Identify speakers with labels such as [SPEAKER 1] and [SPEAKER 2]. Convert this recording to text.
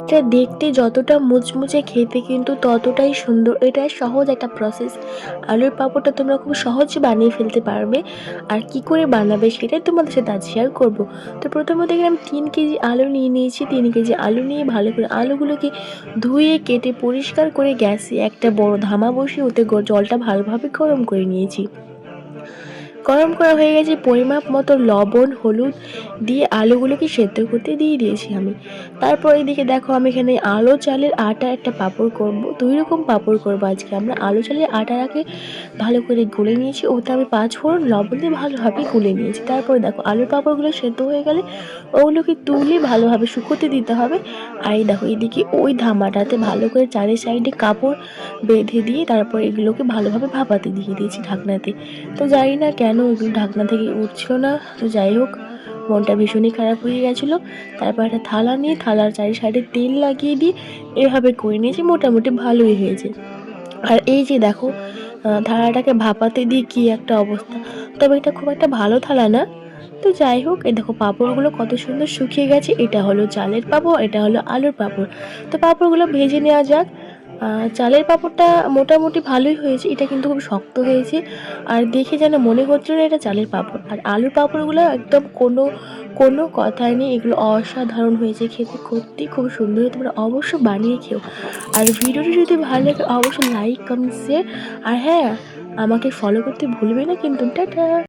[SPEAKER 1] এটা দেখতে যতটা মুচমুচে খেতে কিন্তু ততটাই সুন্দর। এটা সহজ একটা প্রসেস। আলুর পাঁপড়টা তোমরা খুব সহজে বানিয়ে ফেলতে পারবে। আর কি করে বানাবে সেটাই তোমাদের সাথে আজ শেয়ার করব। তো প্রথমত এখানে আমি 3 কেজি আলু নিয়ে নিয়েছি। 3 কেজি আলু নিয়ে ভালো করে আলুগুলোকে ধুয়ে কেটে পরিষ্কার করে গ্যাসে একটা বড় ধামা বসিয়ে ওতে জলটা ভালোভাবে গরম করে নিয়েছি। গরম করা হয়ে গেছে, পরিমাপ মতো লবণ হলুদ দিয়ে আলুগুলোকে সেদ্ধ করতে দিয়ে দিয়েছি আমি। তারপর এদিকে দেখো আমি এখানে আলো চালের আটা একটা পাঁপড় করব। 2 রকম পাঁপড় করবো আজকে আমরা। আলু চালের আটাটাকে ভালো করে গুলে নিয়েছি, ওতে আমি 5 ফোড়ন লবণ দিয়ে ভালোভাবে গুলে নিয়েছি। তারপরে দেখো আলুর পাঁপড়গুলো সেদ্ধ হয়ে গেলে ওগুলোকে তুলে ভালোভাবে শুকোতে দিতে হবে। আর এই দেখো এদিকে ওই ধামাটাতে ভালো করে চারি সাইডে কাপড় বেঁধে দিয়ে তারপর এগুলোকে ভালোভাবে ভাপাতে দিয়ে দিয়েছি ঢাকনাতে। তো জানি না কেন এগুলো ঢাকনা থেকে উঠছিল না। তো যাই হোক, মনটা ভীষণই খারাপ হয়ে গেছিলো। তারপর একটা থালা নিয়ে থালার চারি সাইডে তেল লাগিয়ে দিয়ে এভাবে করে নিয়েছি, মোটামুটি ভালোই হয়েছে। আর এই যে দেখো থালাটাকে ভাপাতে দিয়ে কী একটা অবস্থা। তবে এটা খুব একটা ভালো থালা না। তো যাই হোক, এই দেখো পাঁপড়গুলো কত সুন্দর শুকিয়ে গেছে। এটা হলো চালের পাঁপড়, এটা হলো আলুর পাঁপড়। তো পাঁপড়গুলো ভেজে নেওয়া যাক। চালের পাঁপড়টা মোটামুটি ভালোই হয়েছে, এটা কিন্তু খুব শক্ত হয়েছে। আর দেখে যেন মনে হচ্ছিল না এটা চালের পাঁপড়। আর আলুর পাঁপড়গুলো একদম কোনো কোনো কথাই নেই, এগুলো অসাধারণ হয়েছে খেতে, সত্যি খুব সুন্দর। তোমরা অবশ্যই বানিয়ে খেও। আর ভিডিওটি যদি ভালো লাগে অবশ্যই লাইক কমেন্ট শেয়ার। আর হ্যাঁ, আমাকে ফলো করতে ভুলবে না কিন্তু। টাটা।